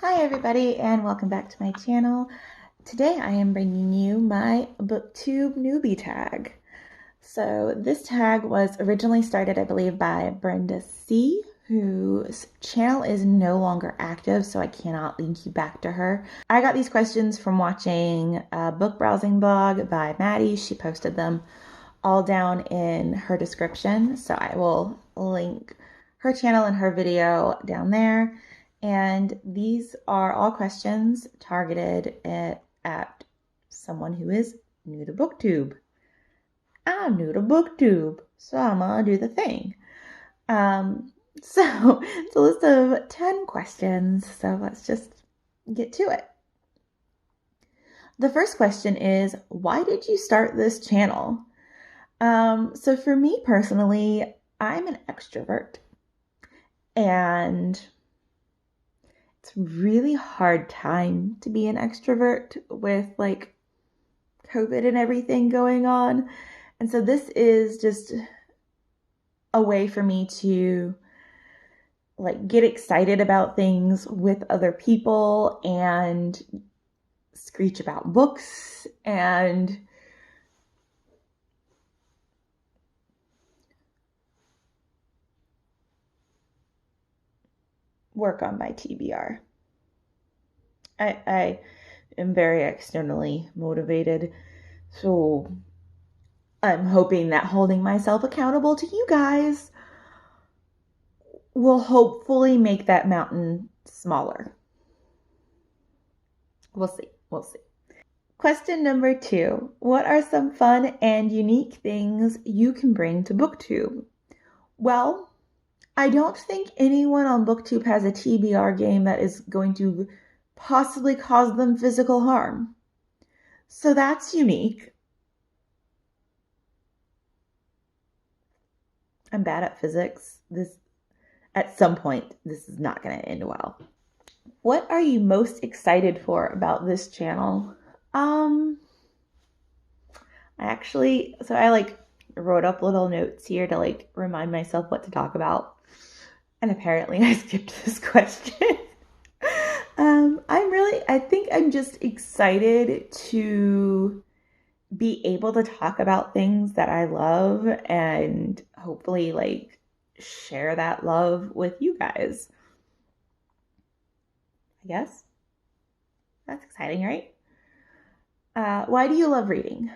Hi everybody and welcome back to my channel. Today I am bringing you my Booktube Newbie Tag. So this tag was originally started, I believe, by Brenda C, whose channel is no longer active, so I cannot link you back to her. I got these questions from watching a book browsing blog by Maddie. She posted them all down in her description, so I will link her channel and her video down there. And these are all questions targeted at someone who is new to Booktube. I'm new to Booktube, so I'm gonna do the thing. So it's a list of 10 questions, so let's just get to it. The first question is, why did you start this channel? So for me personally, I'm an extrovert, and it's a really hard time to be an extrovert with like COVID and everything going on. And so this is just a way for me to like get excited about things with other people and screech about books and work on my TBR. I am very externally motivated, so I'm hoping that holding myself accountable to you guys will hopefully make that mountain smaller. We'll see. We'll see. Question number 2. What are some fun and unique things you can bring to Booktube? Well, I don't think anyone on Booktube has a TBR game that is going to possibly cause them physical harm. So that's unique. I'm bad at physics. At some point, this is not going to end well. What are you most excited for about this channel? I wrote up little notes here to like remind myself what to talk about. And apparently I skipped this question. I think I'm just excited to be able to talk about things that I love and hopefully like share that love with you guys. I guess that's exciting, right? Why do you love reading?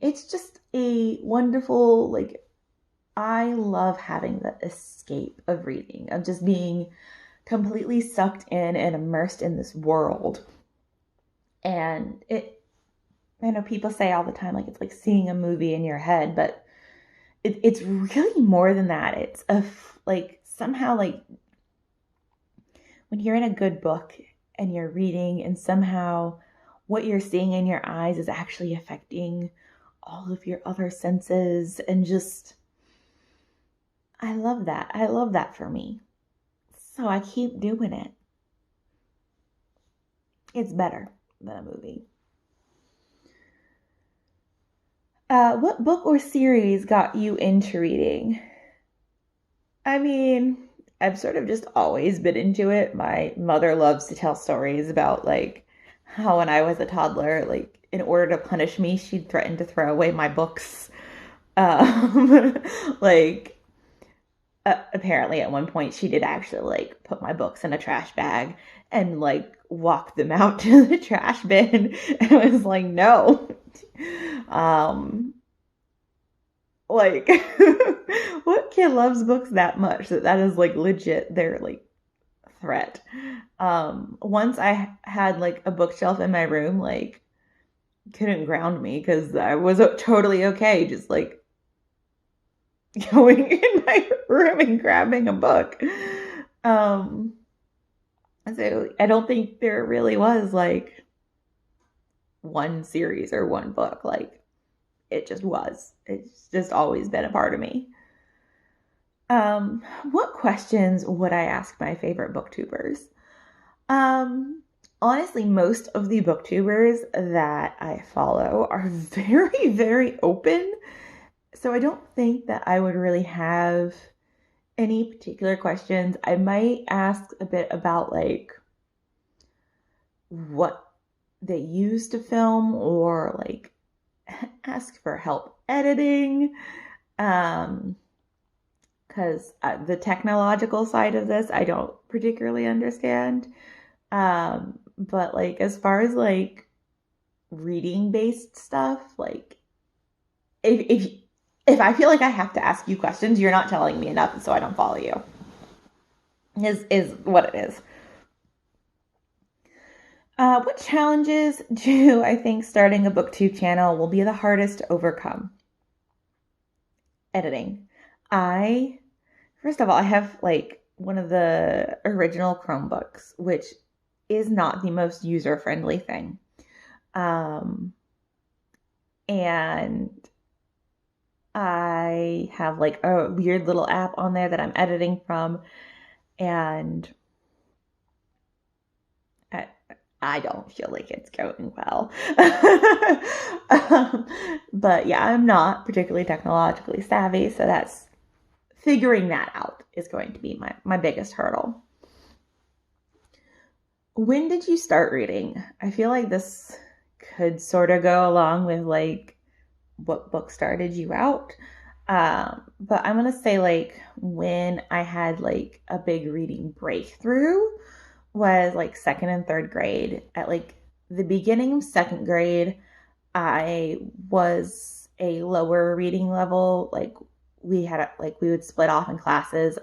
It's just a wonderful, like, I love having the escape of reading, of just being completely sucked in and immersed in this world. And I know people say all the time, like, it's like seeing a movie in your head, but it's really more than that. It's somehow like when you're in a good book and you're reading and somehow what you're seeing in your eyes is actually affecting all of your other senses, and just, I love that. I love that for me. So I keep doing it. It's better than a movie. What book or series got you into reading? I mean, I've sort of just always been into it. My mother loves to tell stories about like how when I was a toddler, like in order to punish me, she'd threaten to throw away my books. Um, like apparently at one point she did actually like put my books in a trash bag and like walk them out to the trash bin. And I was like, no. Like what kid loves books that much that is like legit their like threat? Once I had like a bookshelf in my room, like couldn't ground me because I was totally okay just like going in my room and grabbing a book. So I don't think there really was like one series or one book. Like it just was. It's just always been a part of me. What questions would I ask my favorite booktubers? Honestly, most of the booktubers that I follow are very, very open. So I don't think that I would really have any particular questions. I might ask a bit about like what they use to film or like ask for help editing. Because the technological side of this, I don't particularly understand. But like as far as like reading based stuff, like if if I feel like I have to ask you questions, you're not telling me enough, so I don't follow you. Is what it is. What challenges do I think starting a booktube channel will be the hardest to overcome? Editing. First of all, I have like one of the original Chromebooks, which is not the most user-friendly thing. And I have like a weird little app on there that I'm editing from, and I don't feel like it's going well. But yeah, I'm not particularly technologically savvy, so that's figuring that out is going to be my biggest hurdle. When did you start reading? I feel like this could sort of go along with like what book started you out. But I'm going to say like when I had like a big reading breakthrough was like second and third grade. At like the beginning of second grade, I was a lower reading level. Like we would split off in classes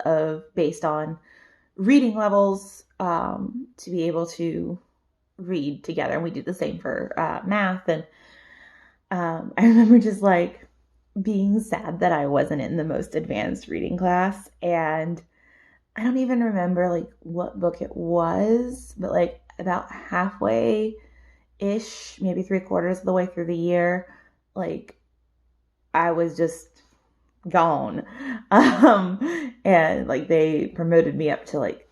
based on reading levels to be able to read together. And we did the same for math. And I remember just like being sad that I wasn't in the most advanced reading class. And I don't even remember like what book it was, but like about halfway ish, maybe 3/4 of the way through the year, like I was just gone. And like they promoted me up to like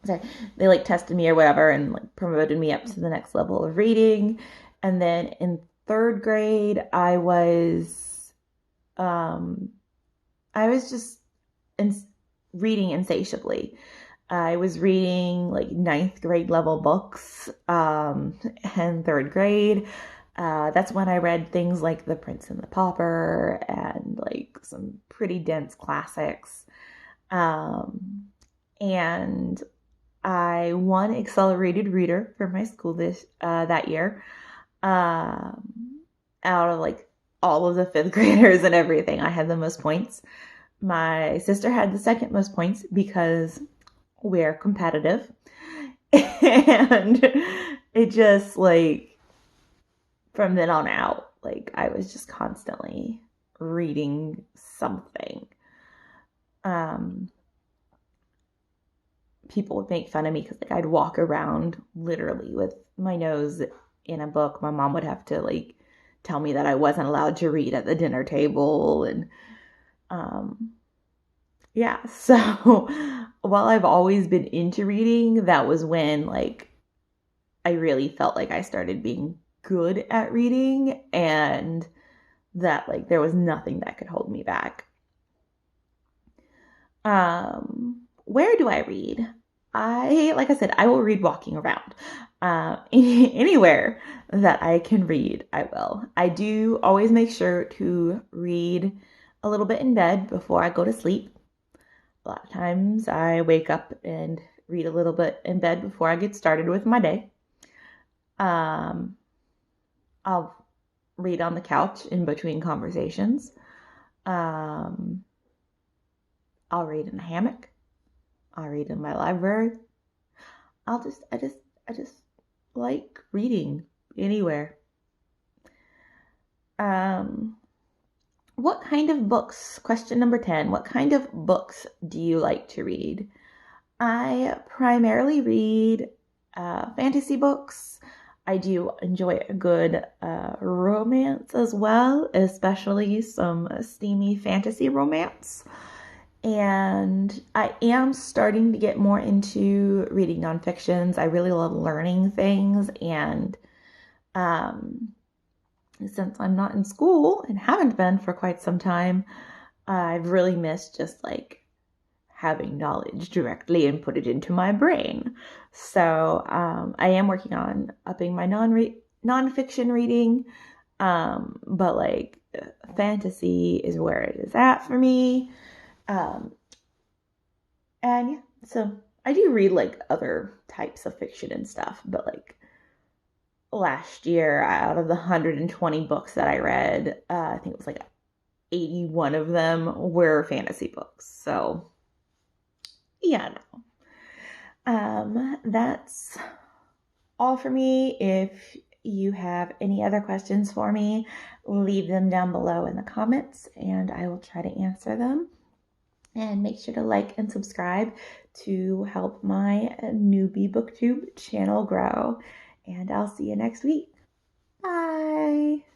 sorry, they like tested me or whatever and like promoted me up to the next level of reading. And then in third grade, I was just reading insatiably. I was reading like ninth grade level books in third grade. That's when I read things like The Prince and the Pauper and like some pretty dense classics. And I won Accelerated Reader for my school that year. Out of like all of the fifth graders and everything, I had the most points. My sister had the second most points because we're competitive. And it just like from then on out, like I was just constantly reading something. People would make fun of me because like I'd walk around literally with my nose in a book. My mom would have to like tell me that I wasn't allowed to read at the dinner table. And yeah, so while I've always been into reading, that was when like I really felt like I started being good at reading and that like there was nothing that could hold me back. Where do I read? Like I said, I will read walking around. Anywhere that I can read, I will. I do always make sure to read a little bit in bed before I go to sleep. A lot of times I wake up and read a little bit in bed before I get started with my day. I'll read on the couch in between conversations. I'll read in a hammock. I'll read in my library. I just like reading anywhere. What kind of books? Question number 10. What kind of books do you like to read? I primarily read fantasy books. I do enjoy a good romance as well, especially some steamy fantasy romance. And I am starting to get more into reading nonfictions. I really love learning things. And since I'm not in school and haven't been for quite some time, I've really missed just like having knowledge directly and put it into my brain. So I am working on upping my nonfiction reading, but like fantasy is where it is at for me. And yeah, so I do read like other types of fiction and stuff, but like last year, out of the 120 books that I read, I think it was like 81 of them were fantasy books. So yeah, no. That's all for me. If you have any other questions for me, leave them down below in the comments and I will try to answer them. And make sure to like and subscribe to help my newbie booktube channel grow. And I'll see you next week. Bye.